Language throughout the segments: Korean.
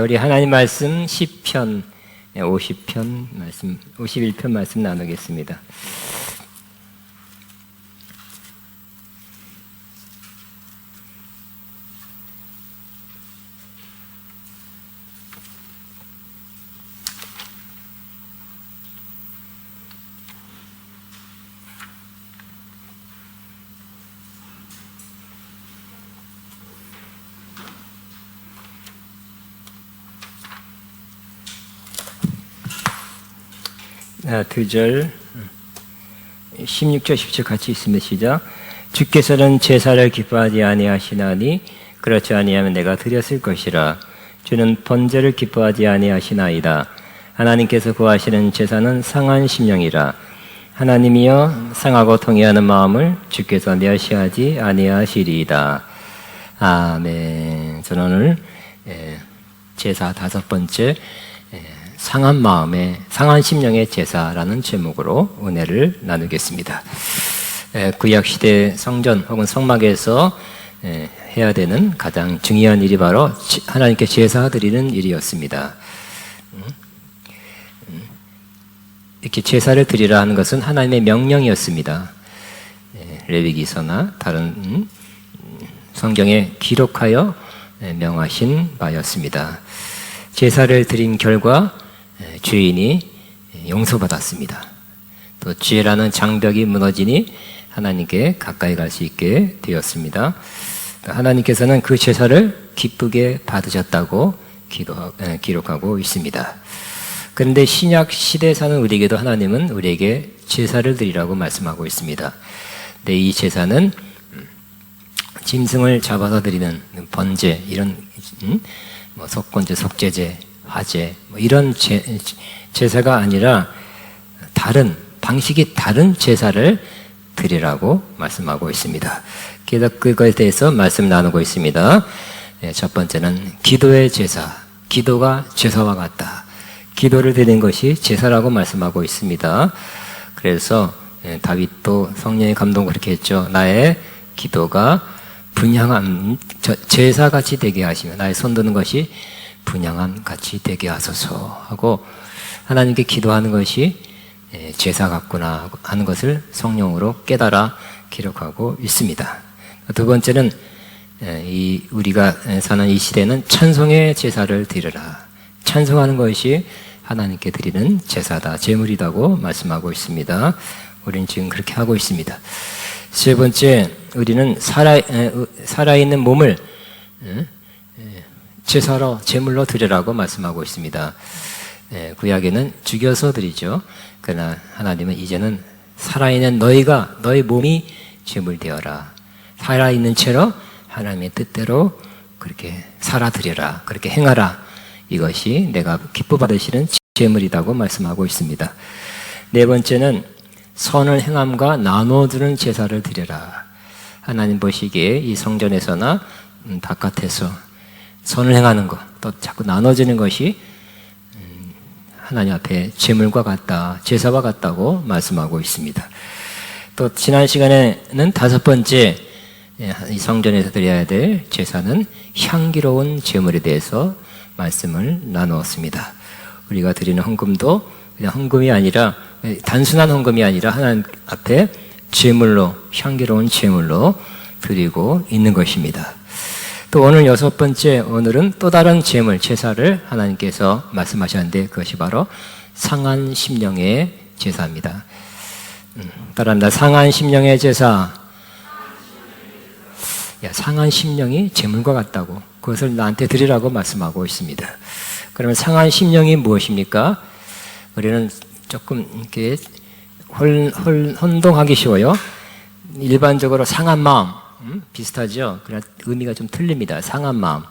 우리 하나님 말씀 시편 50편 말씀, 51편 말씀 나누겠습니다. 두 절, 16절, 17절 같이 있습니다. 시작. 주께서는 제사를 기뻐하지 아니하시나니 그렇지 아니하면 내가 드렸을 것이라. 주는 번제를 기뻐하지 아니하시나이다. 하나님께서 구하시는 제사는 상한 심령이라. 하나님이여 상하고 통회하는 마음을 주께서 멸시하지 아니하시리이다. 아멘. 저는 오늘 제사 5번째 상한 마음의, 상한 심령의 제사라는 제목으로 은혜를 나누겠습니다. 구약시대 성전 혹은 성막에서 해야 되는 가장 중요한 일이 바로 하나님께 제사 드리는 일이었습니다. 이렇게 제사를 드리라 하는 것은 하나님의 명령이었습니다. 레위기서나 다른 성경에 기록하여 명하신 바였습니다. 제사를 드린 결과 죄인이 용서받았습니다. 또 죄라는 장벽이 무너지니 하나님께 가까이 갈 수 있게 되었습니다. 하나님께서는 그 제사를 기쁘게 받으셨다고 기록하고 있습니다. 그런데 신약 시대에 사는 우리에게도 하나님은 우리에게 제사를 드리라고 말씀하고 있습니다. 근데 이 제사는 짐승을 잡아서 드리는 번제, 이런 속건제, 속죄제, 화제, 이런 제사가 아니라 다른 방식이 다른 제사를 드리라고 말씀하고 있습니다. 그래서 그거에 대해서 말씀 나누고 있습니다. 첫 번째는 기도의 제사, 기도가 제사와 같다. 기도를 드리는 것이 제사라고 말씀하고 있습니다. 그래서 다윗도 성령의 감동 그렇게 했죠. 나의 기도가 분향한 제사같이 되게 하시며 나의 손드는 것이 분향한 같이 되게 하소서 하고 하나님께 기도하는 것이 제사 같구나 하는 것을 성령으로 깨달아 기록하고 있습니다. 두 번째는 우리가 사는 이 시대는 찬송의 제사를 드리라. 찬송하는 것이 하나님께 드리는 제사다, 제물이라고 말씀하고 있습니다. 우리는 지금 그렇게 하고 있습니다. 세 번째, 우리는 살아있는 몸을 제사로, 제물로 드리라고 말씀하고 있습니다. 구약에는 죽여서 드리죠. 그러나 하나님은 이제는 살아있는 너희 몸이 제물 되어라. 살아있는 채로 하나님의 뜻대로 그렇게 살아드려라. 그렇게 행하라. 이것이 내가 기뻐 받으시는 제물이라고 말씀하고 있습니다. 네 번째는 선을 행함과 나눠주는 제사를 드려라. 하나님 보시기에 이 성전에서나 바깥에서 선을 행하는 것, 또 자꾸 나눠지는 것이 하나님 앞에 제물과 같다, 제사와 같다고 말씀하고 있습니다. 또 지난 시간에는 5번째 이 성전에서 드려야 될 제사는 향기로운 제물에 대해서 말씀을 나누었습니다. 우리가 드리는 헌금도 그냥 헌금이 아니라, 단순한 헌금이 아니라 하나님 앞에 제물로, 향기로운 제물로 드리고 있는 것입니다. 또 오늘 6번째, 오늘은 또 다른 제물, 제사를 하나님께서 말씀하셨는데 그것이 바로 상한 심령의 제사입니다. 따라합니다. 상한 심령의 제사. 상한 심령이 제물과 같다고, 그것을 나한테 드리라고 말씀하고 있습니다. 그러면 상한 심령이 무엇입니까? 우리는 조금 이렇게 혼동하기 쉬워요. 일반적으로 상한 마음, 비슷하죠? 그러나 의미가 좀 틀립니다. 상한 마음.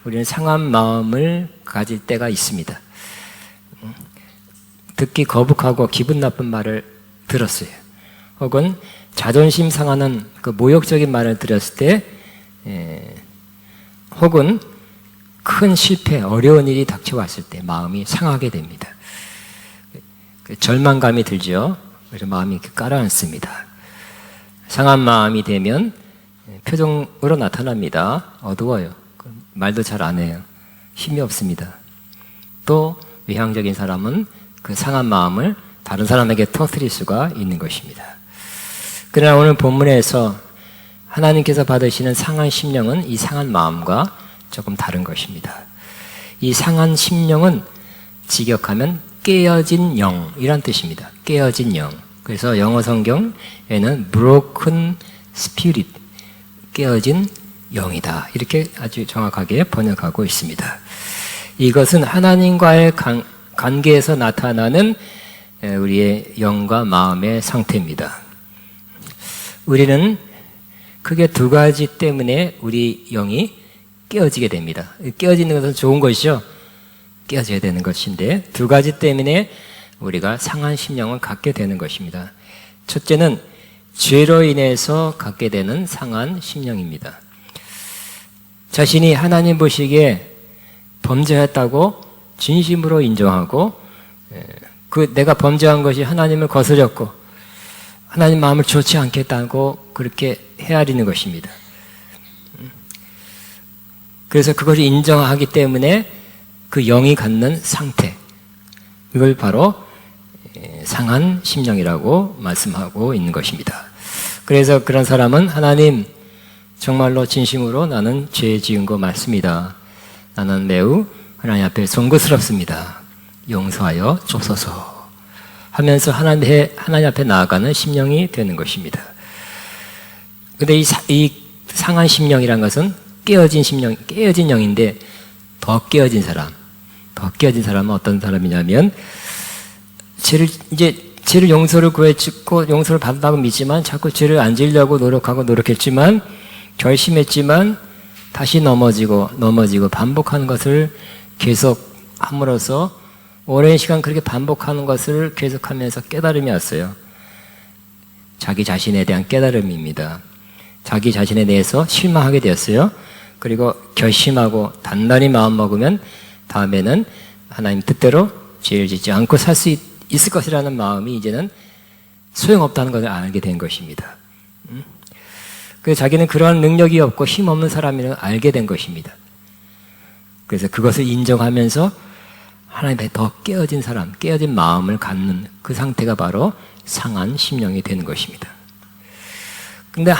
우리는 상한 마음을 가질 때가 있습니다. 듣기 거북하고 기분 나쁜 말을 들었어요. 혹은 자존심 상하는 그 모욕적인 말을 들었을 때, 혹은 큰 실패, 어려운 일이 닥쳐왔을 때 마음이 상하게 됩니다. 절망감이 들죠. 그래서 마음이 가라앉습니다. 상한 마음이 되면 표정으로 나타납니다. 어두워요. 말도 잘 안 해요. 힘이 없습니다. 또 외향적인 사람은 그 상한 마음을 다른 사람에게 터뜨릴 수가 있는 것입니다. 그러나 오늘 본문에서 하나님께서 받으시는 상한 심령은 이 상한 마음과 조금 다른 것입니다. 이 상한 심령은 직역하면 깨어진 영이란 뜻입니다. 깨어진 영. 그래서 영어 성경에는 broken spirit, 깨어진 영이다. 이렇게 아주 정확하게 번역하고 있습니다. 이것은 하나님과의 관계에서 나타나는 우리의 영과 마음의 상태입니다. 우리는 크게 두 가지 때문에 우리 영이 깨어지게 됩니다. 깨어지는 것은 좋은 것이죠. 깨어져야 되는 것인데 두 가지 때문에 우리가 상한 심령을 갖게 되는 것입니다. 첫째는 죄로 인해서 갖게 되는 상한 심령입니다. 자신이 하나님 보시기에 범죄했다고 진심으로 인정하고 내가 범죄한 것이 하나님을 거스렸고 하나님 마음을 좋지 않겠다고 그렇게 헤아리는 것입니다. 그래서 그것을 인정하기 때문에 그 영이 갖는 상태, 이걸 바로 상한 심령이라고 말씀하고 있는 것입니다. 그래서 그런 사람은 하나님 정말로 진심으로 나는 죄 지은 거 맞습니다. 나는 매우 하나님 앞에 송구스럽습니다. 용서하여 좁소서 하면서 하나님 앞에 나아가는 심령이 되는 것입니다. 그런데 이 상한 심령이란 것은 깨어진 심령, 깨어진 영인데 더 깨어진 사람은 어떤 사람이냐면 죄를 용서를 구했고 용서를 받는다고 믿지만 자꾸 죄를 안 지으려고 노력했지만 결심했지만 다시 넘어지고 반복하는 것을 계속 함으로써 오랜 시간 그렇게 반복하는 것을 계속하면서 깨달음이 왔어요. 자기 자신에 대한 깨달음입니다. 자기 자신에 대해서 실망하게 되었어요. 그리고 결심하고 단단히 마음먹으면 다음에는 하나님 뜻대로 죄를 짓지 않고 살 수 있을 것이라는 마음이 이제는 소용없다는 것을 알게 된 것입니다. 그래서 자기는 그러한 능력이 없고 힘없는 사람이라는 걸 알게 된 것입니다. 그래서 그것을 인정하면서 하나님의 더 깨어진 사람, 깨어진 마음을 갖는 그 상태가 바로 상한 심령이 되는 것입니다. 근데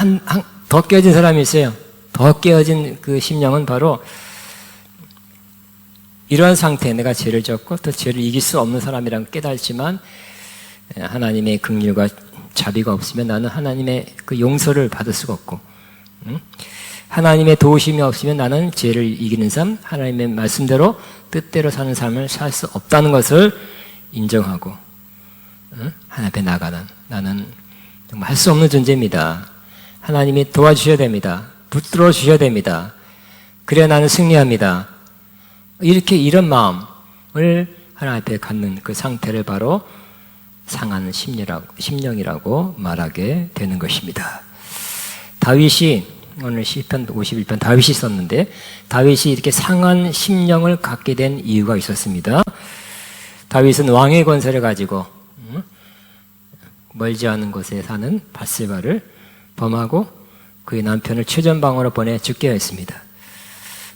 더 깨어진 사람이 있어요. 더 깨어진 그 심령은 바로 이러한 상태, 내가 죄를 졌고 또 죄를 이길 수 없는 사람이라는 깨달지만 하나님의 긍휼과 자비가 없으면 나는 하나님의 그 용서를 받을 수가 없고 하나님의 도우심이 없으면 나는 죄를 이기는 삶, 하나님의 말씀대로 뜻대로 사는 삶을 살 수 없다는 것을 인정하고 하나님 앞에 나가는 나는 정말 할 수 없는 존재입니다. 하나님이 도와주셔야 됩니다. 붙들어 주셔야 됩니다. 그래야 나는 승리합니다. 이런 마음을 하나님 앞에 갖는 그 상태를 바로 상한 심령이라고 말하게 되는 것입니다. 다윗이 오늘 시편 51편 다윗이 썼는데 다윗이 이렇게 상한 심령을 갖게 된 이유가 있었습니다. 다윗은 왕의 권세를 가지고 멀지 않은 곳에 사는 밧세바를 범하고 그의 남편을 최전방으로 보내 죽게 했습니다.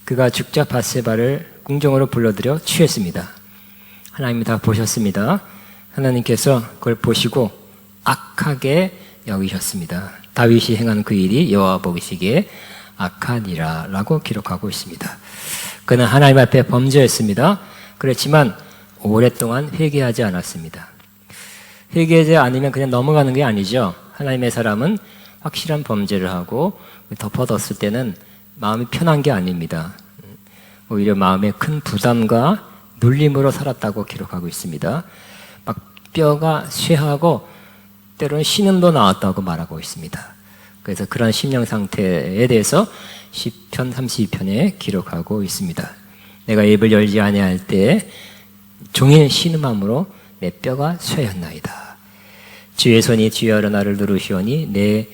그가 죽자 밧세바를 궁정으로 불러들여 취했습니다. 하나님이 다 보셨습니다. 하나님께서 그걸 보시고 악하게 여기셨습니다. 다윗이 행한 그 일이 여호와 보시기에 악하니라 라고 기록하고 있습니다. 그는 하나님 앞에 범죄했습니다. 그렇지만 오랫동안 회개하지 않았습니다. 회개하지 않으면 그냥 넘어가는 게 아니죠. 하나님의 사람은 확실한 범죄를 하고 덮어뒀을 때는 마음이 편한 게 아닙니다. 오히려 마음에 큰 부담과 눌림으로 살았다고 기록하고 있습니다. 막 뼈가 쇠하고 때로는 신음도 나왔다고 말하고 있습니다. 그래서 그런 심령 상태에 대해서 시편 32편에 기록하고 있습니다. 내가 입을 열지 아니할 때 종일 신음함으로 내 뼈가 쇠였나이다. 주의 손이 주여로 나를 누르시오니 내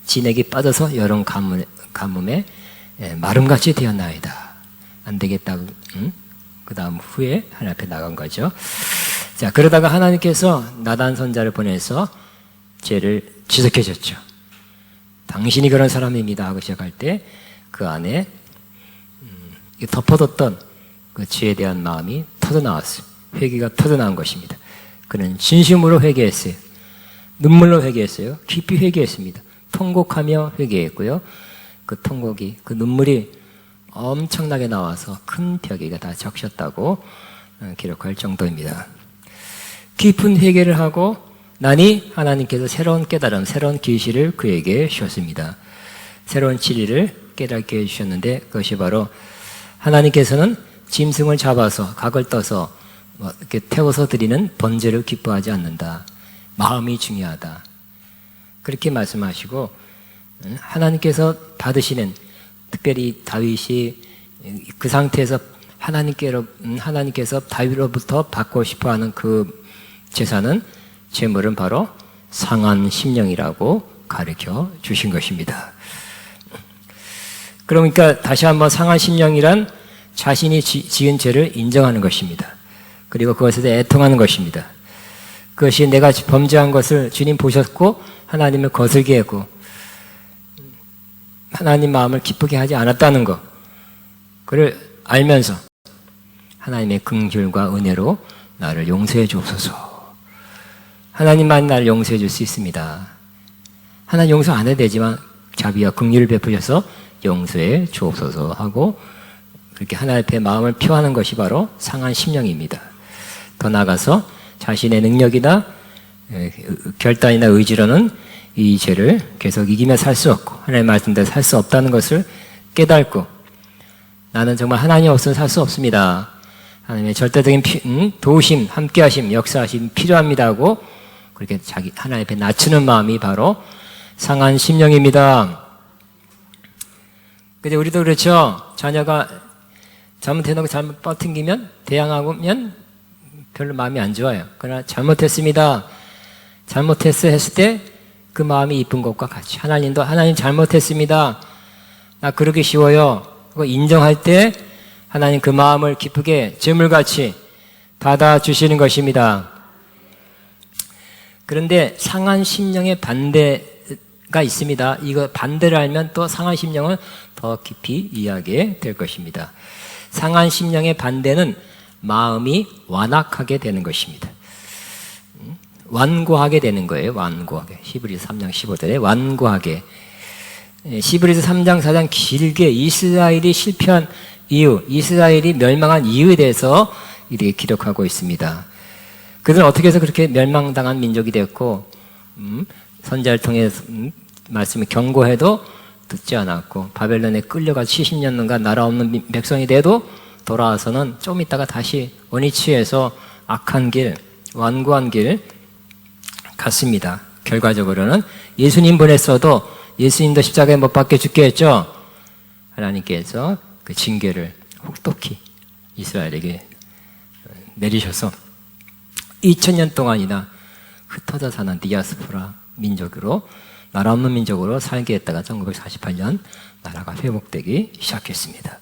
진액이 빠져서 여름 가뭄에 마름같이 되었나이다. 안 되겠다. 그 다음 후에 하나님 앞에 나간 거죠. 자, 그러다가 하나님께서 나단 선자를 보내서 죄를 지적해 줬죠. 당신이 그런 사람입니다 하고 시작할 때 그 안에 덮어뒀던 그 죄에 대한 마음이 터져나왔어요. 회개가 터져나온 것입니다. 그는 진심으로 회개했어요. 눈물로 회개했어요. 깊이 회개했습니다. 통곡하며 회개했고요. 그 통곡이, 그 눈물이 엄청나게 나와서 큰 벽에가 다 적셨다고 기록할 정도입니다. 깊은 회개를 하고 나니 하나님께서 새로운 깨달음, 새로운 계시를 그에게 주셨습니다. 새로운 진리를 깨닫게 해주셨는데 그것이 바로 하나님께서는 짐승을 잡아서 각을 떠서 이렇게 태워서 드리는 번제를 기뻐하지 않는다. 마음이 중요하다. 그렇게 말씀하시고 하나님께서 받으시는, 특별히 다윗이 그 상태에서 하나님께서 다윗으로부터 받고 싶어하는 그 제사는, 제물은 바로 상한 심령이라고 가르쳐 주신 것입니다. 그러니까 다시 한번 상한 심령이란 자신이 지은 죄를 인정하는 것입니다. 그리고 그것에 대해 애통하는 것입니다. 그것이 내가 범죄한 것을 주님 보셨고 하나님을 거슬게 했고 하나님 마음을 기쁘게 하지 않았다는 것, 그를 알면서 하나님의 긍휼과 은혜로 나를 용서해 주옵소서. 하나님만 나를 용서해 줄 수 있습니다. 하나님 용서 안 해도 되지만 자비와 긍휼을 베푸셔서 용서해 주옵소서 하고 그렇게 하나님 앞에 마음을 표하는 것이 바로 상한 심령입니다. 더 나아가서 자신의 능력이나 결단이나 의지로는 이 죄를 계속 이기며 살 수 없고 하나님의 말씀대로 살 수 없다는 것을 깨닫고 나는 정말 하나님 없으면 살 수 없습니다. 하나님의 절대적인 도우심, 함께하심, 역사하심 필요합니다 하고 그렇게 자기 하나님 앞에 낮추는 마음이 바로 상한 심령입니다. 근데 우리도 그렇죠. 자녀가 잘못해놓고 잘못 버팅기면 대항하면 별로 마음이 안 좋아요. 그러나 잘못했습니다. 잘못했어 했을 때 그 마음이 이쁜 것과 같이 하나님도 하나님 잘못했습니다. 나 그러기 쉬워요. 그거 인정할 때 하나님 그 마음을 기쁘게 제물같이 받아주시는 것입니다. 그런데 상한 심령의 반대가 있습니다. 이거 반대를 알면 또 상한 심령을 더 깊이 이해하게 될 것입니다. 상한 심령의 반대는 마음이 완악하게 되는 것입니다. 완고하게 되는 거예요. 완고하게. 히브리서 3장 15절에 완고하게. 히브리서 3장 4장 길게 이스라엘이 실패한 이유, 이스라엘이 멸망한 이유에 대해서 이렇게 기록하고 있습니다. 그들은 어떻게 해서 그렇게 멸망당한 민족이 되었고 선지자를 통해 말씀을 경고해도 듣지 않았고 바벨론에 끌려가 70년간 나라 없는 백성이 돼도 돌아와서는 좀 있다가 다시 원위치해서 악한 길, 완고한 길 갔습니다. 결과적으로는 예수님 보냈어도 예수님도 십자가에 못 박혀 죽게 했죠. 하나님께서 그 징계를 혹독히 이스라엘에게 내리셔서 2000년 동안이나 흩어져 사는 디아스포라 민족으로, 나라 없는 민족으로 살게 했다가 1948년 나라가 회복되기 시작했습니다.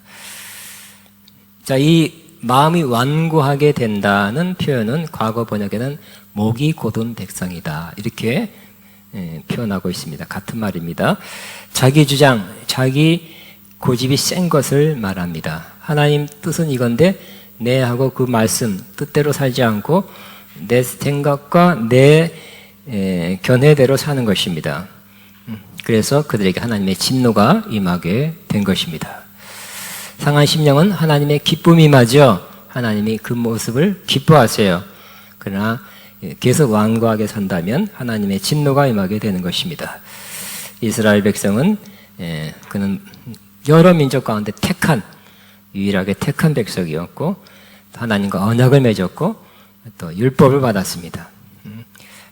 자, 이 마음이 완고하게 된다는 표현은 과거 번역에는 목이 곧은 백성이다 이렇게 표현하고 있습니다. 같은 말입니다. 자기 주장, 자기 고집이 센 것을 말합니다. 하나님 뜻은 이건데 내 하고 그 말씀 뜻대로 살지 않고 내 생각과 내 견해대로 사는 것입니다. 그래서 그들에게 하나님의 진노가 임하게 된 것입니다. 상한 심령은 하나님의 기쁨이 임하죠. 하나님이 그 모습을 기뻐하세요. 그러나 계속 완고하게 산다면 하나님의 진노가 임하게 되는 것입니다. 이스라엘 백성은 그는 여러 민족 가운데 유일하게 택한 백성이었고 하나님과 언약을 맺었고 또 율법을 받았습니다.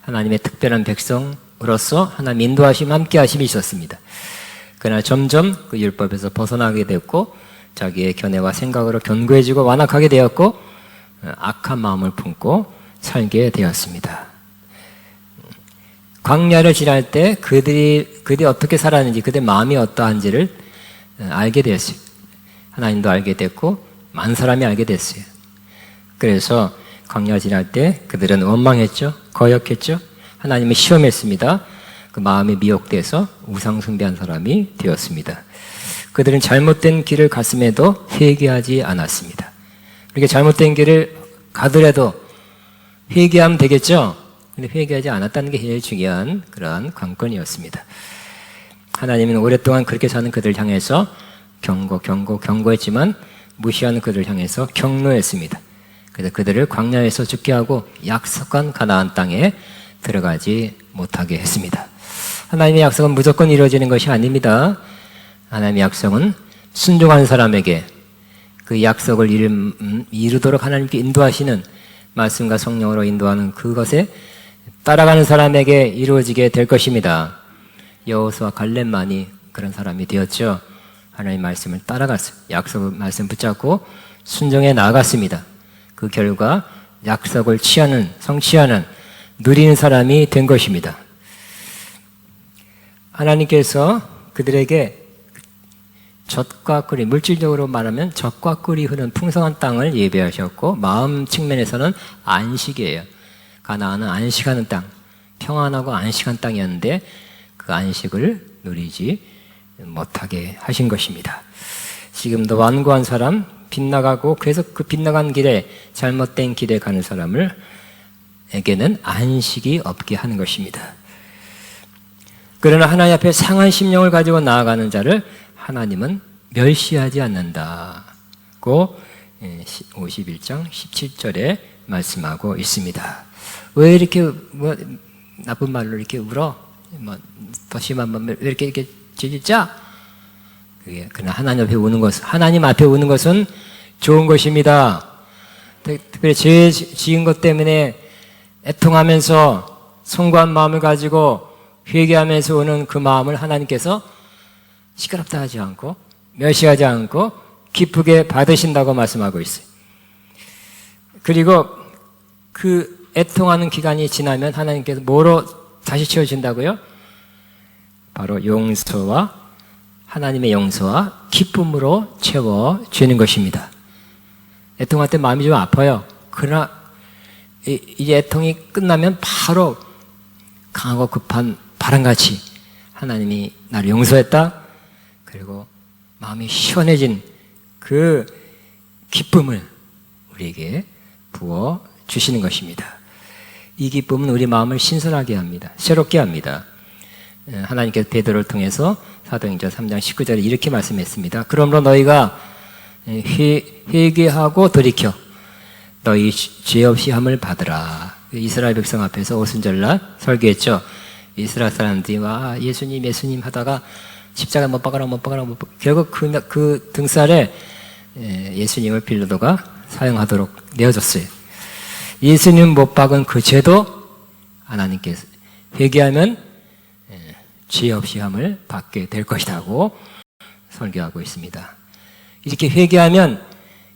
하나님의 특별한 백성으로서 하나님 인도하심, 함께하심이 있었습니다. 그러나 점점 그 율법에서 벗어나게 됐고 자기의 견해와 생각으로 견고해지고 완악하게 되었고 악한 마음을 품고 살게 되었습니다. 광야를 지날 때 그들이 어떻게 살았는지, 그들의 마음이 어떠한지를 알게 되었어요. 하나님도 알게 됐고 많은 사람이 알게 됐어요. 그래서 광야 지날 때 그들은 원망했죠. 거역했죠. 하나님을 시험했습니다. 그 마음이 미혹돼서 우상 숭배한 사람이 되었습니다. 그들은 잘못된 길을 갔음에도 회개하지 않았습니다. 이렇게 잘못된 길을 가더라도 회개하면 되겠죠? 근데 회개하지 않았다는 게 제일 중요한 그러한 관건이었습니다. 하나님은 오랫동안 그렇게 사는 그들을 향해서 경고했지만 무시하는 그들을 향해서 격노했습니다. 그래서 그들을 광야에서 죽게 하고 약속한 가나안 땅에 들어가지 못하게 했습니다. 하나님의 약속은 무조건 이루어지는 것이 아닙니다. 하나님의 약속은 순종하는 사람에게 그 약속을 이루도록 하나님께 인도하시는 말씀과 성령으로 인도하는 그것에 따라가는 사람에게 이루어지게 될 것입니다. 여호수아 갈렙만이 그런 사람이 되었죠. 하나님의 말씀을 따라갔어요. 약속의 말씀 붙잡고 순종해 나아갔습니다. 그 결과 약속을 성취하는 누리는 사람이 된 것입니다. 하나님께서 그들에게 젖과 꿀이, 물질적으로 말하면 젖과 꿀이 흐르는 풍성한 땅을 예배하셨고, 마음 측면에서는 안식이에요. 가나안은 안식하는 땅, 평안하고 안식한 땅이었는데 그 안식을 누리지 못하게 하신 것입니다. 지금도 완고한 사람, 빗나가고 계속 그 빗나간 길에, 잘못된 길에 가는 사람에게는 안식이 없게 하는 것입니다. 그러나 하나님 앞에 상한 심령을 가지고 나아가는 자를 하나님은 멸시하지 않는다고 51장 17절에 말씀하고 있습니다. 왜 이렇게 나쁜 말로 이렇게 울어? 더 심한 말 왜 이렇게 짖자? 그러나 하나님 앞에 우는 것은 좋은 것입니다. 특별히 죄 지은 것 때문에 애통하면서 송구한 마음을 가지고 회개하면서 오는 그 마음을 하나님께서 시끄럽다 하지 않고 멸시하지 않고 기쁘게 받으신다고 말씀하고 있어요. 그리고 그 애통하는 기간이 지나면 하나님께서 뭐로 다시 채워진다고요? 바로 하나님의 용서와 기쁨으로 채워지는 것입니다. 애통할 때 마음이 좀 아파요. 그러나 이 애통이 끝나면 바로 강하고 급한 바람같이 하나님이 나를 용서했다. 그리고 마음이 시원해진 그 기쁨을 우리에게 부어 주시는 것입니다. 이 기쁨은 우리 마음을 신선하게 합니다. 새롭게 합니다. 하나님께서 베드로를 통해서 사도행전 3장 19절에 이렇게 말씀했습니다. 그러므로 너희가 회개하고 돌이켜 너희 죄 없이 함을 받으라. 이스라엘 백성 앞에서 오순절날 설교했죠. 이스라엘 사람들이 와 예수님 하다가 십자가 못 박아라 결국 그 등살에 예수님을 빌라도가 사용하도록 내어줬어요. 예수님 못 박은 그 죄도 하나님께서 회개하면 죄 없이 함을 받게 될 것이라고 설교하고 있습니다. 이렇게 회개하면,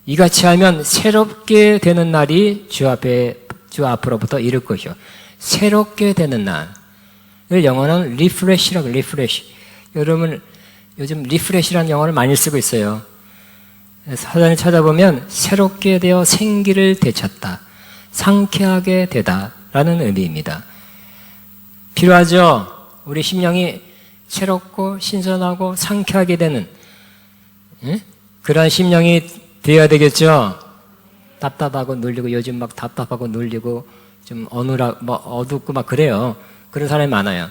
이같이 하면 새롭게 되는 날이 주 앞으로부터 이룰 것이요. 새롭게 되는 날. 영어는 리프레시라고, 리프레시. 여러분, 요즘 리프레시라는 영어를 많이 쓰고 있어요. 사전을 찾아보면 새롭게 되어 생기를 되찾다, 상쾌하게 되다 라는 의미입니다. 필요하죠? 우리 심령이 새롭고 신선하고 상쾌하게 되는 그런 심령이 되어야 되겠죠? 답답하고 눌리고, 요즘 막 답답하고 눌리고 좀 어둡고 막 그래요. 그런 사람이 많아요.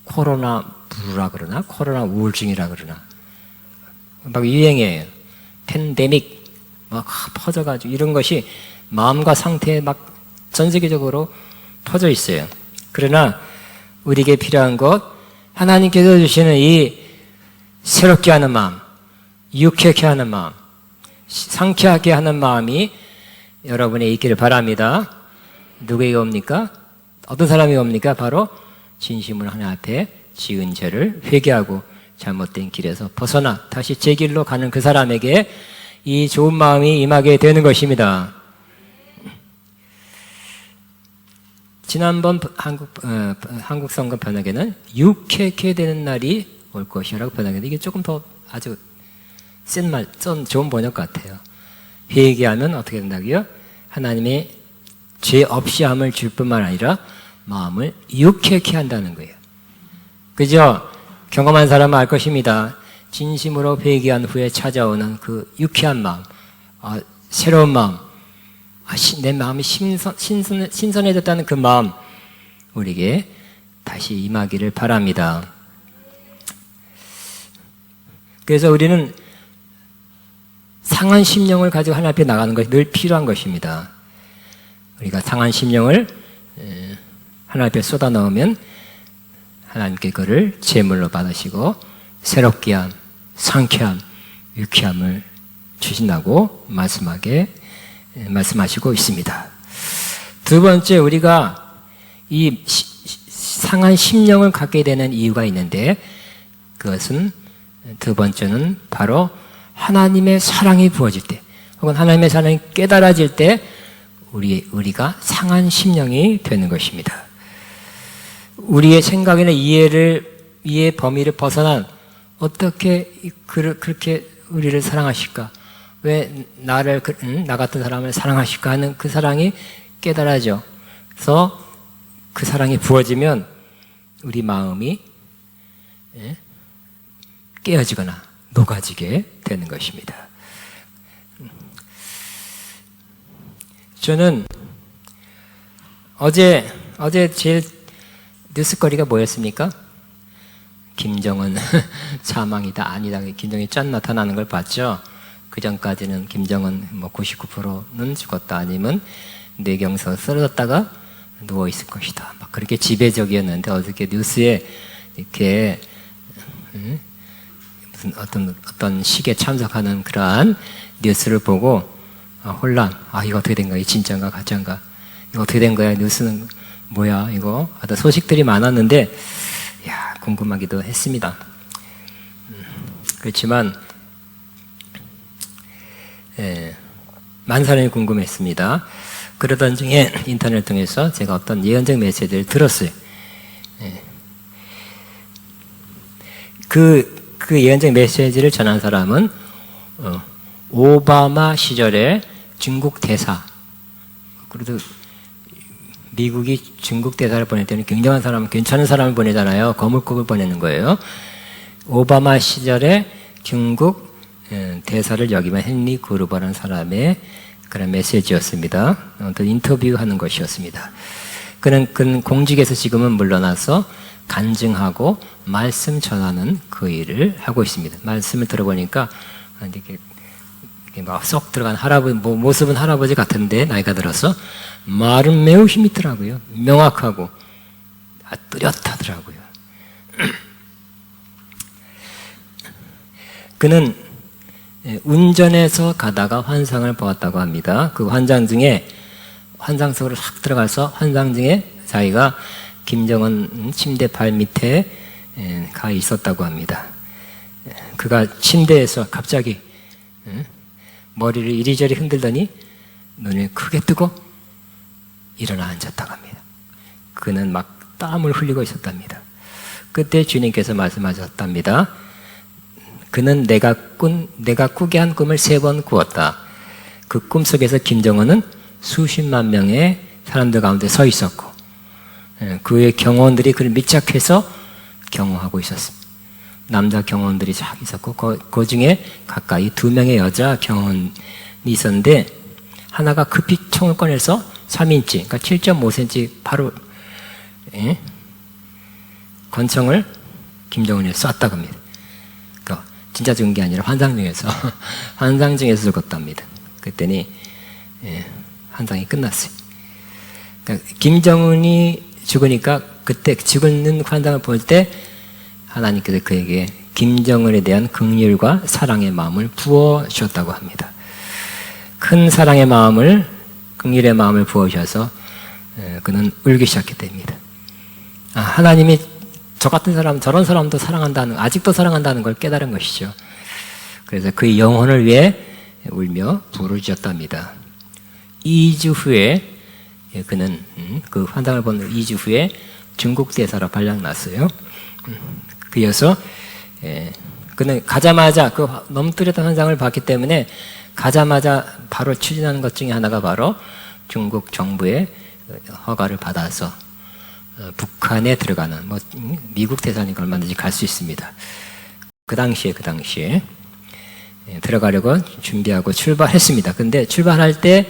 코로나 블루라 그러나? 코로나 우울증이라 그러나? 막 유행이에요. 팬데믹 막 퍼져가지고 이런 것이 마음과 상태에 막 전 세계적으로 퍼져 있어요. 그러나 우리에게 필요한 것, 하나님께서 주시는 이 새롭게 하는 마음, 유쾌하게 하는 마음, 상쾌하게 하는 마음이 여러분에 있기를 바랍니다. 누구에게 옵니까? 어떤 사람이 옵니까? 바로 진심으로 하나님 앞에 지은 죄를 회개하고 잘못된 길에서 벗어나 다시 제 길로 가는 그 사람에게 이 좋은 마음이 임하게 되는 것입니다. 지난번 한국 성경 번역에는 유쾌케 되는 날이 올 것이라고 번역했는데 이게 조금 더 아주 좋은 번역 같아요. 회개하면 어떻게 된다고요? 하나님의 죄 없이 함을 줄 뿐만 아니라 마음을 유쾌케 한다는 거예요. 그죠? 경험한 사람은 알 것입니다. 진심으로 회개한 후에 찾아오는 그 유쾌한 마음, 새로운 마음, 내 마음이 신선해졌다는 그 마음 우리에게 다시 임하기를 바랍니다. 그래서 우리는 상한 심령을 가지고 하나님 앞에 나가는 것이 늘 필요한 것입니다. 우리가 상한 심령을 하나님 앞에 쏟아 넣으면 하나님께 그를 제물로 받으시고 새롭게 함, 상쾌함, 유쾌함을 주신다고 말씀하시고 있습니다. 두 번째, 우리가 이 상한 심령을 갖게 되는 이유가 있는데, 그것은 두 번째는 바로 하나님의 사랑이 부어질 때, 혹은 하나님의 사랑이 깨달아질 때 우리가 상한 심령이 되는 것입니다. 우리의 생각이나 이해의 범위를 벗어난, 어떻게 그렇게 우리를 사랑하실까? 왜 나 같은 사람을 사랑하실까 하는 그 사랑이 깨달아져. 그래서 그 사랑이 부어지면 우리 마음이 깨어지거나 녹아지게 되는 것입니다. 저는 어제 제일 뉴스거리가 뭐였습니까? 김정은 사망이다 아니다, 김정은이 짠 나타나는 걸 봤죠. 그 전까지는 김정은 99%는 죽었다, 아니면 뇌경색 쓰러졌다가 누워 있을 것이다, 막 그렇게 지배적이었는데, 어저께 뉴스에 이렇게 무슨 어떤 식에 참석하는 그러한 뉴스를 보고 혼란. 이거 어떻게 된 거야? 이 진짜인가 가짜인가? 이거 어떻게 된 거야? 뉴스는 뭐야? 이거 어떤 소식들이 많았는데, 궁금하기도 했습니다. 그렇지만 많은 사람이 궁금했습니다. 그러던 중에 인터넷을 통해서 제가 어떤 예언적 메시지를 들었어요. 그 예언적 메시지를 전한 사람은 오바마 시절에 중국 대사, 그래도 미국이 중국 대사를 보낼 때는 굉장한 사람, 괜찮은 사람을 보내잖아요. 거물급을 보내는 거예요. 오바마 시절에 중국 대사를 역임한 헨리 그루버라는 사람의 그런 메시지였습니다. 또 인터뷰하는 것이었습니다. 그는 공직에서 지금은 물러나서 간증하고 말씀 전하는 그 일을 하고 있습니다. 말씀을 들어보니까 이렇게 막 쏙 들어간 할아버지, 모습은 할아버지 같은데 나이가 들어서 말은 매우 힘이 있더라고요. 명확하고 뚜렷하더라고요. 그는 운전해서 가다가 환상을 보았다고 합니다. 그 환상 속으로 확 들어가서 환상 중에 자기가 김정은 침대 발 밑에 가 있었다고 합니다. 그가 침대에서 갑자기 머리를 이리저리 흔들더니 눈을 크게 뜨고 일어나 앉았다고 합니다. 그는 막 땀을 흘리고 있었답니다. 그때 주님께서 말씀하셨답니다. 그는 내가 꾸게 한 꿈을 3번 꾸었다. 그 꿈 속에서 김정은은 수십만 명의 사람들 가운데 서 있었고, 그의 경호원들이 그를 밀착해서 경호하고 있었습니다. 남자 경호원들이 쫙 있었고, 그 중에 가까이 2명의 여자 경호원이 있었는데, 하나가 급히 총을 꺼내서 3인치, 그러니까 7.5cm 바로 권총을 김정은에 쐈다고 합니다. 그러니까 진짜 죽은 게 아니라 환상 중에서 환상 중에서 죽었답니다. 그랬더니 환상이 끝났어요. 그러니까 김정은이 죽으니까 그때 죽는 환상을 볼 때 하나님께서 그에게 김정은에 대한 긍휼과 사랑의 마음을 부어 주셨다고 합니다. 큰 사랑의 마음을, 긍휼의 마음을 부어 주셔서 그는 울기 시작했답니다. 하나님이 저 같은 사람, 저런 사람도 아직도 사랑한다는 걸 깨달은 것이죠. 그래서 그의 영혼을 위해 울며 부르짖었답니다. 2주 후에 그는 그 환상을 본 2주 후에 중국 대사로 발령났어요. 그래서 그는 가자마자 그 너무 뚜렷한 환상을 봤기 때문에 가자마자 바로 추진하는 것 중에 하나가 바로 중국 정부의 허가를 받아서 북한에 들어가는, 미국 대사니까 얼마든지 갈 수 있습니다. 그 당시에 들어가려고 준비하고 출발했습니다. 근데 출발할 때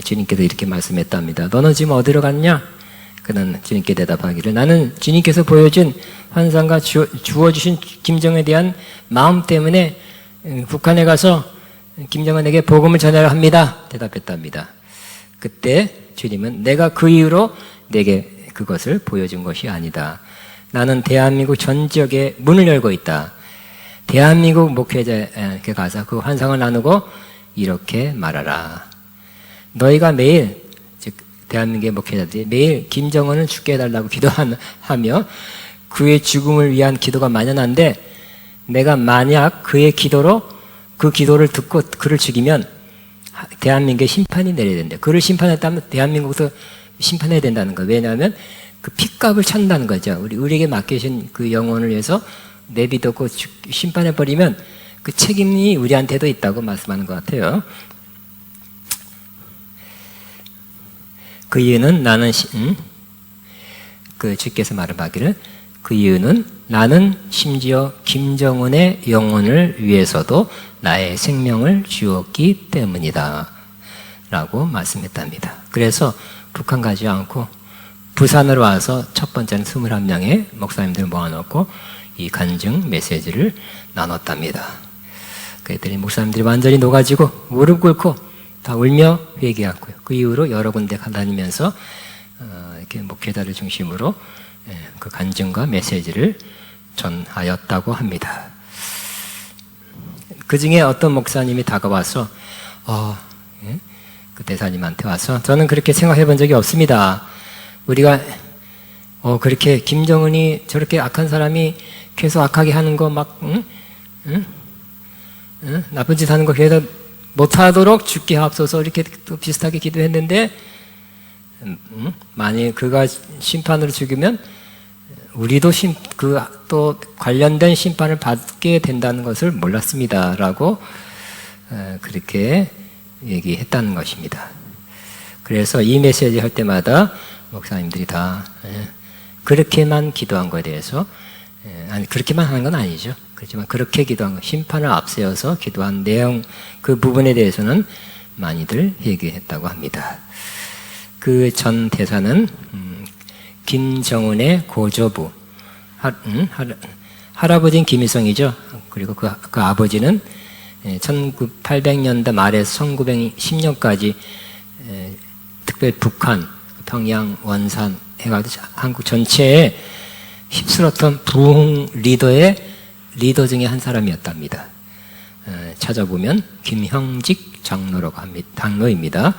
주님께서 이렇게 말씀했답니다. 너는 지금 어디로 갔냐? 그는 주님께 대답하기를 나는 주님께서 보여준 환상과 주어주신 김정은에 대한 마음 때문에 북한에 가서 김정은에게 복음을 전하려 합니다. 대답했답니다. 그때 주님은 내가 그 이후로 내게 그것을 보여준 것이 아니다. 나는 대한민국 전 지역에 문을 열고 있다. 대한민국 목회자에게 가서 그 환상을 나누고 이렇게 말하라. 너희가 매일, 즉 대한민국의 목회자들이 매일 김정은을 죽게 해달라고 기도하며 그의 죽음을 위한 기도가 만연한데 내가 만약 그의 기도로 그 기도를 듣고 그를 죽이면 대한민국에 심판이 내려야 된다. 그를 심판했다면 대한민국도 심판해야 된다는 거예요. 왜냐하면 그 핏값을 찾는다는 거죠. 우리에게 맡기신 그 영혼을 위해서 내비두고 심판해버리면 그 책임이 우리한테도 있다고 말씀하는 것 같아요. 그 이유는 나는 그 주께서 말하기를 그 이유는 나는 심지어 김정은의 영혼을 위해서도 나의 생명을 주었기 때문이다 라고 말씀했답니다. 그래서 북한 가지 않고 부산으로 와서 첫 번째는 21명의 목사님들을 모아놓고 이 간증 메시지를 나눴답니다. 그랬더니 목사님들이 완전히 녹아지고 무릎 꿇고 다 울며 회개했고요. 그 이후로 여러 군데 다니면서 이렇게 목회자를 중심으로 그 간증과 메시지를 전하였다고 합니다. 그 중에 어떤 목사님이 다가와서 그 대사님한테 와서 저는 그렇게 생각해 본 적이 없습니다. 우리가 그렇게 김정은이 저렇게 악한 사람이 계속 악하게 하는 거 막 나쁜 짓 하는 거 계속 못하도록 죽게 하옵소서 이렇게 또 비슷하게 기도했는데 만약 그가 심판으로 죽으면 우리도 또 관련된 심판을 받게 된다는 것을 몰랐습니다라고 그렇게 얘기했다는 것입니다. 그래서 이 메시지 할 때마다 목사님들이 다 그렇게만 기도한 거에 대해서 아니 그렇게만 하는 건 아니죠. 그렇지만 그렇게 기도한 거, 심판을 앞세워서 기도한 내용 그 부분에 대해서는 많이들 얘기했다고 합니다. 그 전 대사는 김정은의 고조부 할아버지는 김일성이죠. 그리고 그 아버지는 1800년대 말에서 1910년까지 특별히 북한, 평양, 원산 해가지고 한국 전체에 휩쓸었던 부흥 리더 중에 한 사람이었답니다. 찾아보면 김형직 장로라고 합니다. 장로입니다.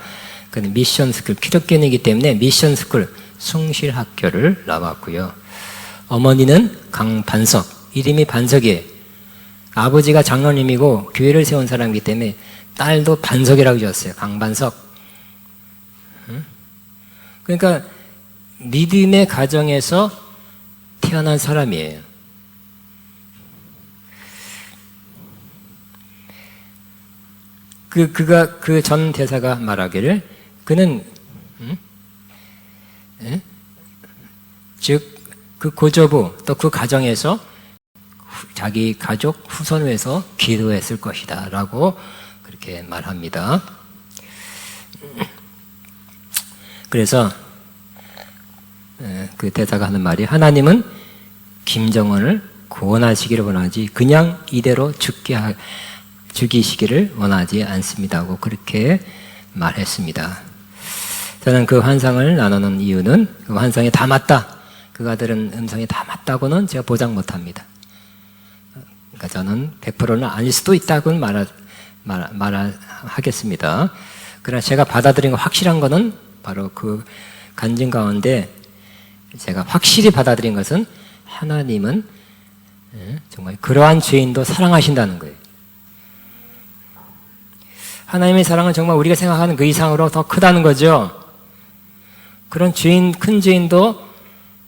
그는 미션스쿨, 기독교인이기 때문에 미션스쿨 숭실학교를 나왔고요. 어머니는 강반석, 이름이 반석이에요. 아버지가 장로님이고 교회를 세운 사람이기 때문에 딸도 반석이라고 지었어요. 강반석. 그러니까 믿음의 가정에서 태어난 사람이에요. 그 전 대사가 말하기를 그는 즉 그 고조부 또 그 가정에서 자기 가족 후손을 위해서 기도했을 것이다 라고 그렇게 말합니다. 그래서 그 대사가 하는 말이 하나님은 김정은을 구원하시기를 원하지 그냥 이대로 죽이시기를 원하지 않습니다 하고 그렇게 말했습니다. 저는 그 환상을 나누는 이유는 그 환상이 다 맞다. 그가 들은 음성이 다 맞다고는 제가 보장 못합니다. 그러니까 저는 100%는 아닐 수도 있다고는 말하겠습니다. 그러나 제가 받아들인 거 확실한 거는 바로 그 간증 가운데 제가 확실히 받아들인 것은 하나님은 정말 그러한 죄인도 사랑하신다는 거예요. 하나님의 사랑은 정말 우리가 생각하는 그 이상으로 더 크다는 거죠. 그런 큰 죄인도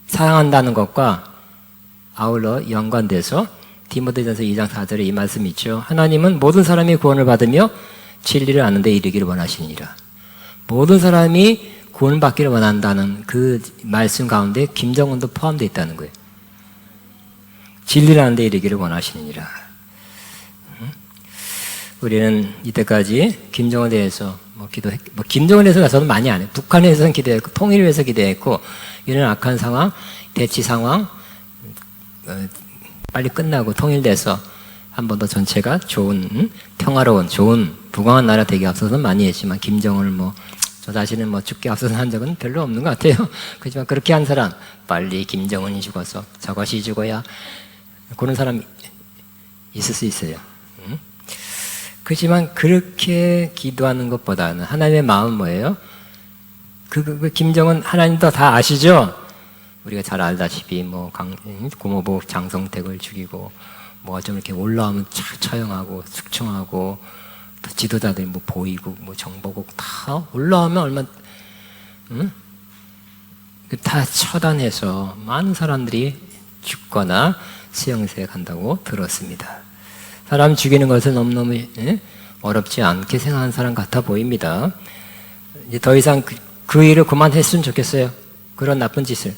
사랑한다는 것과 아울러 연관돼서 디모데전서 2장 4절에 이 말씀이 있죠. 하나님은 모든 사람이 구원을 받으며 진리를 아는 데 이르기를 원하시니라. 모든 사람이 구원받기를 원한다는 그 말씀 가운데 김정은도 포함되어 있다는 거예요. 진리를 아는 데 이르기를 원하시니라. 우리는 이때까지 김정은에 대해서 김정은에 대해서는 많이 안 해. 북한에 대해서는 기도했고, 통일을 위해서 기도했고, 이런 악한 상황, 대치 상황, 빨리 끝나고 통일돼서 한 번 더 전체가 좋은, 평화로운, 좋은, 부강한 나라 되기 앞서서는 많이 했지만, 김정은을 저 자신은 죽기 앞서서 한 적은 별로 없는 것 같아요. 그렇지만 그렇게 한 사람, 빨리 김정은이 죽어서 저것이 죽어야, 그런 사람 있을 수 있어요. 그렇지만 그렇게 기도하는 것보다는 하나님의 마음은 뭐예요? 김정은 하나님도 다 아시죠? 우리가 잘 알다시피 고모부 장성택을 죽이고 뭐가 좀 이렇게 올라오면 처형하고 숙청하고 또 지도자들이 보이고 정보국 다 올라오면 얼마 다 처단해서 많은 사람들이 죽거나 수용소에 간다고 들었습니다. 사람 죽이는 것은 너무너무 어렵지 않게 생각하는 사람 같아 보입니다. 이제 더 이상 그 일을 그만했으면 좋겠어요. 그런 나쁜 짓을.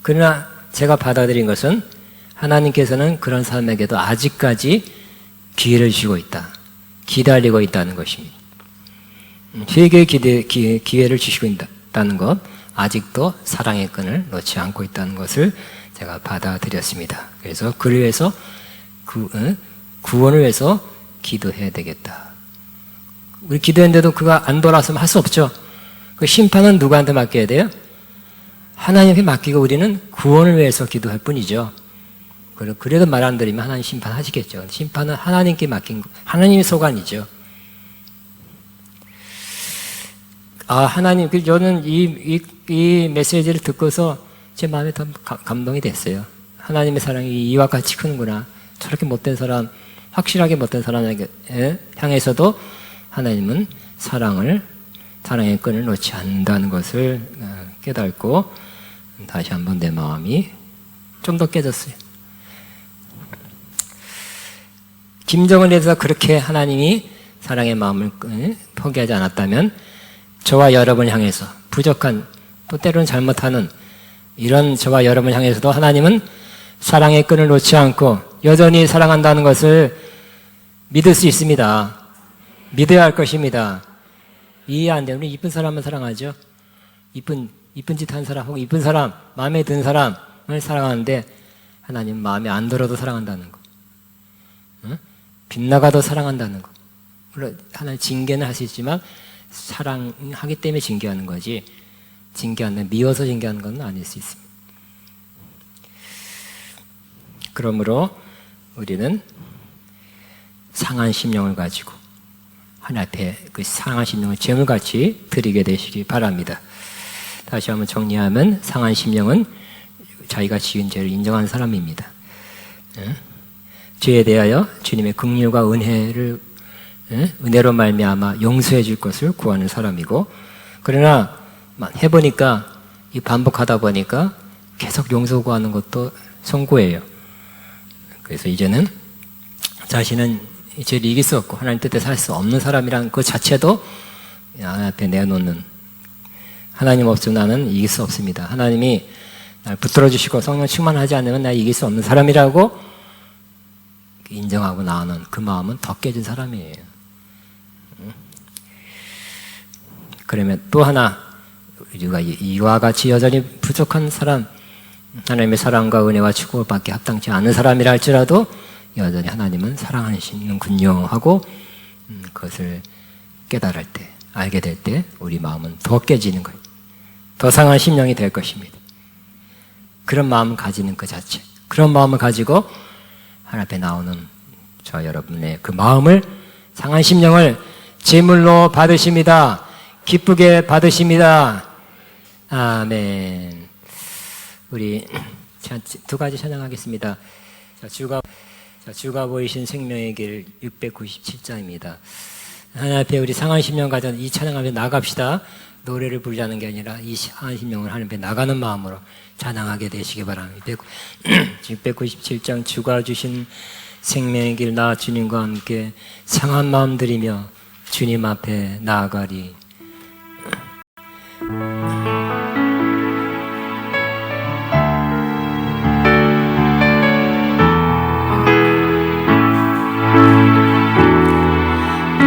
그러나 제가 받아들인 것은 하나님께서는 그런 사람에게도 아직까지 기회를 주고 있다. 기다리고 있다는 것입니다. 세계의 기회를 주시고 있다는 것, 아직도 사랑의 끈을 놓지 않고 있다는 것을 제가 받아들였습니다. 그래서 그를 위해서 구원을 위해서 기도해야 되겠다. 우리 기도했는데도 그가 안 돌아서면 할 수 없죠. 그 심판은 누구한테 맡겨야 돼요? 하나님께 맡기고 우리는 구원을 위해서 기도할 뿐이죠. 그래도 말 안 들으면 하나님 심판하시겠죠. 심판은 하나님께 맡긴 거, 하나님의 소관이죠. 하나님, 저는 이 메시지를 듣고서 제 마음에 더 감동이 됐어요. 하나님의 사랑이 이와 같이 크는구나. 저렇게 못된 사람, 확실하게 못된 사람에게 향해서도 하나님은 사랑의 끈을 놓지 않는다는 것을 깨닫고 다시 한번 내 마음이 좀 더 깨졌어요. 김정은에 대해서 그렇게 하나님이 사랑의 마음을 포기하지 않았다면 저와 여러분을 향해서 부족한, 또 때로는 잘못하는 이런 저와 여러분을 향해서도 하나님은 사랑의 끈을 놓지 않고 여전히 사랑한다는 것을 믿을 수 있습니다. 믿어야 할 것입니다. 이해 안 되면 이쁜 사람만 사랑하죠. 이쁜 짓 한 사람 혹은 이쁜 사람, 마음에 든 사람을 사랑하는데 하나님 마음에 안 들어도 사랑한다는 거. 빗나가도 사랑한다는 거. 물론 하나님 징계는 할 수 있지만 사랑하기 때문에 징계하는 거지, 미워서 징계하는 건 아닐 수 있습니다. 그러므로 우리는 상한 심령을 가지고 하나님 앞에 그 상한 심령을 제물같이 드리게 되시기 바랍니다. 다시 한번 정리하면 상한 심령은 자기가 지은 죄를 인정하는 사람입니다. 죄에 대하여 주님의 긍휼과 은혜로 말미암아 용서해 줄 것을 구하는 사람이고, 그러나 해보니까 반복하다 보니까 계속 용서 구하는 것도 성고예요. 그래서 이제는 자신은 죄를 이길 수 없고 하나님 뜻에 살 수 없는 사람이라는 그 자체도 하나님 앞에 내어놓는, 하나님 없으면 나는 이길 수 없습니다. 하나님이 날 붙들어 주시고 성령 충만하지 않으면 나 이길 수 없는 사람이라고 인정하고 나오는 그 마음은 더 깨진 사람이에요. 그러면 또 하나, 우리가 이와 같이 여전히 부족한 사람, 하나님의 사랑과 은혜와 축복을 받기 합당치 않은 사람이라 할지라도 여전히 하나님은 사랑하시는군요 하고 그것을 깨달을 때, 알게 될 때 우리 마음은 더 깨지는 거예요. 더 상한 심령이 될 것입니다. 그런 마음을 가지는 그 자체, 그런 마음을 가지고 하나님 앞에 나오는 저 여러분의 그 마음을, 상한 심령을 제물로 받으십니다. 기쁘게 받으십니다. 아멘. 우리 두 가지 찬양하겠습니다. 주가 보이신 생명의 길 697장입니다. 하나님 앞에 우리 상한 심령 가져 이 찬양하며 나갑시다. 노래를 부르자는 게 아니라 이 상한 심령을 하나님 앞에 나가는 마음으로 찬양하게 되시기 바랍니다. 697장 주가 주신 생명의 길 나 주님과 함께 상한 마음 들이며 주님 앞에 나아가리.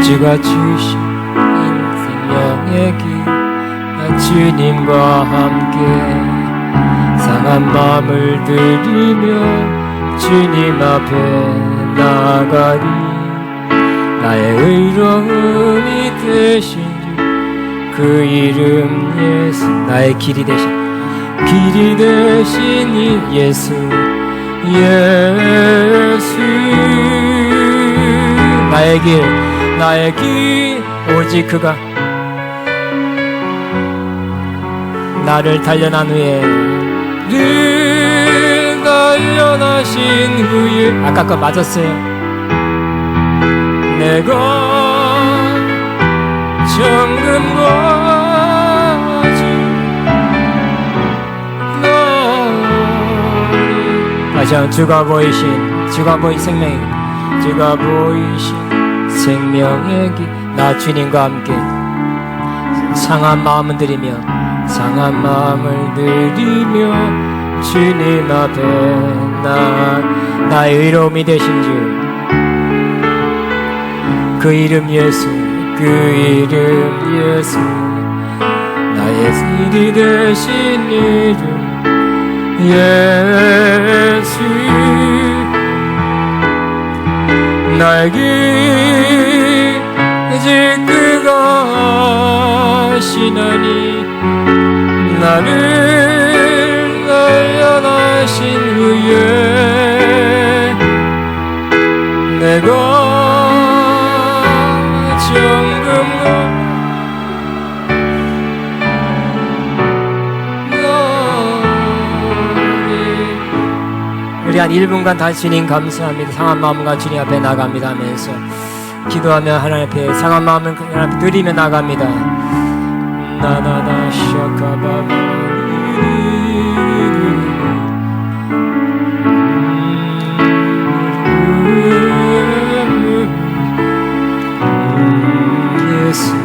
주가 주신 생명의 길, 나 주님과 함께 상한 마음을 들이며 주님 앞에 나가리. 나의 의로움이 되신 주 그 이름 예수, 나의 길이 되신 이 예수, 예수. 나의 길 오직 그가 나를 단련한 후에 단련하신 후에 아까 거 맞았어요. 내가 정금과 다시 한번 주가 보이신 생명의 길, 나 주님과 함께 상한 마음을 들이며 주님 앞에 나의 의로움이 되신 주 그 이름 예수, 그 이름 예수, 나의 길이 되신 이름 예수. 나의 길 오직 그가 하시나니 나를 단련하신 후에 내가 정금과 우리 한 1분간 다시 주님 감사합니다. 상한 마음과 주님 앞에 나갑니다 하면서 기도하며 하나님 앞에 상한 마음을 하나님 앞에 드리며 나갑니다. 나나나 샤카바바 예수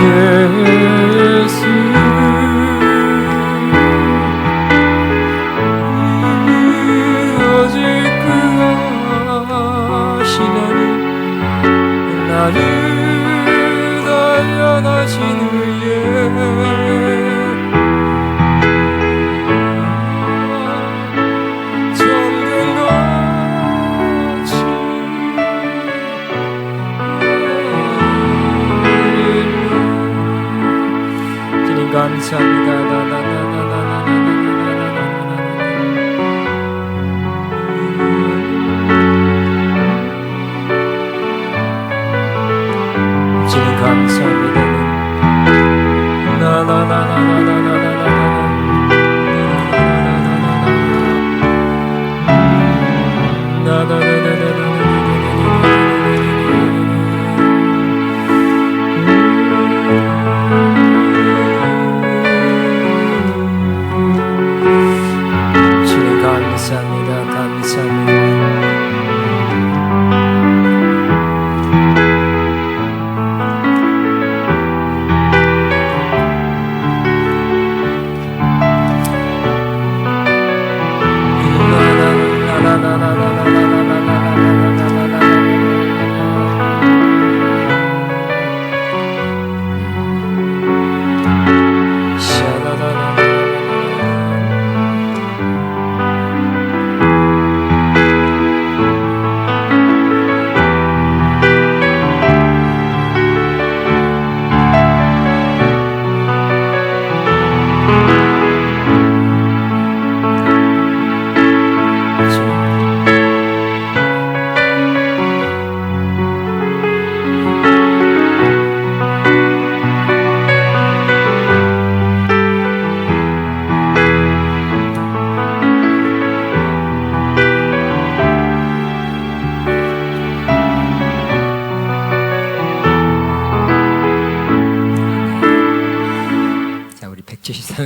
예수 오직 그가 하시나니 나를 단련하신 후에 정금같이 주님 감사합니다. 감사합니다. 주님 감사합니다. 감사합니다.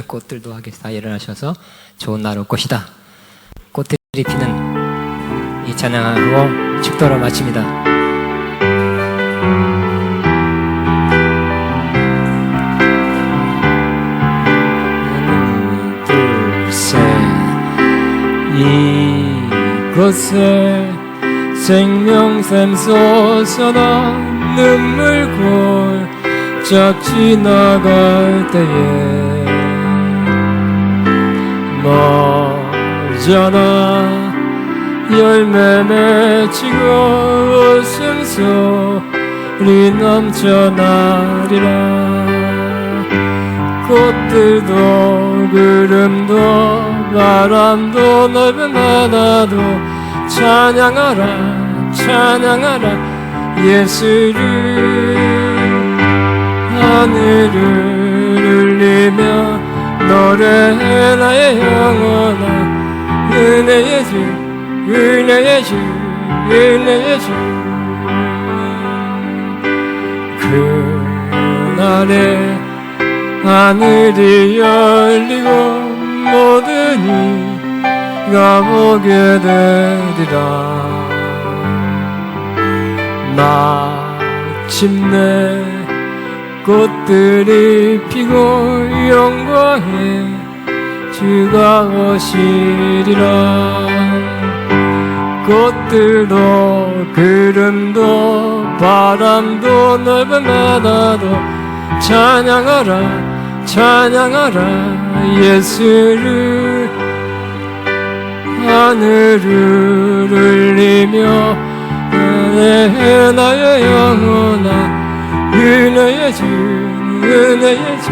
꽃들도 하겠다 일어나셔서 좋은 날 올 것이다. 꽃들이 피는 이 찬양하고 축도로 마칩니다. 둘, 셋, 이 곳에 생명샘 솟아나 눈물 골짝 지나갈 때에 머잖아 열매 맺히고 웃음소리 넘쳐나리라. 꽃들도 구름도 바람도 넓은 바다도 찬양하라 찬양하라 예수를. 하늘을 울리며 노래해 나의 영혼아 은혜의 주 은혜의 주 은혜의 주. 그날에 하늘이 열리고 모든 이가 보게 되리라. 마침내 꽃들이 피고 영광의 주가 오시리라. 꽃들도 구름도 바람도 넓은 바다도 찬양하라 찬양하라 예수를. 하늘을 울리며 은혜해 나의 영혼아 은혜의 주 은혜의 주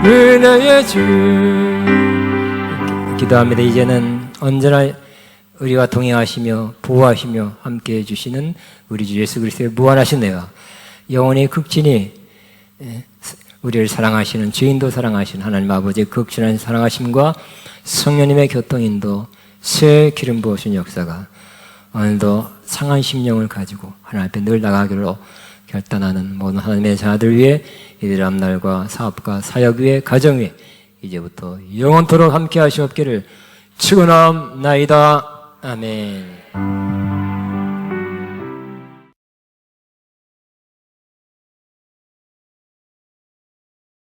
은혜의 주. 기도합니다. 이제는 언제나 우리와 동행하시며 보호하시며 함께해 주시는 우리 주 예수 그리스도의 무한하신 은혜와 영원히 극진히 우리를 사랑하시는 주인도 사랑하시는 하나님 아버지의 극진한 사랑하심과 성령님의 교통인도 새 기름 부으신 역사가 오늘도 상한 심령을 가지고 하나님 앞에 늘 나가기로 결단하는 모든 하나님의 자녀들 위해 이들 앞날과 사업과 사역 위에 가정 위에 이제부터 영원토록 함께 하시옵기를 축원하옵나이다. 아멘.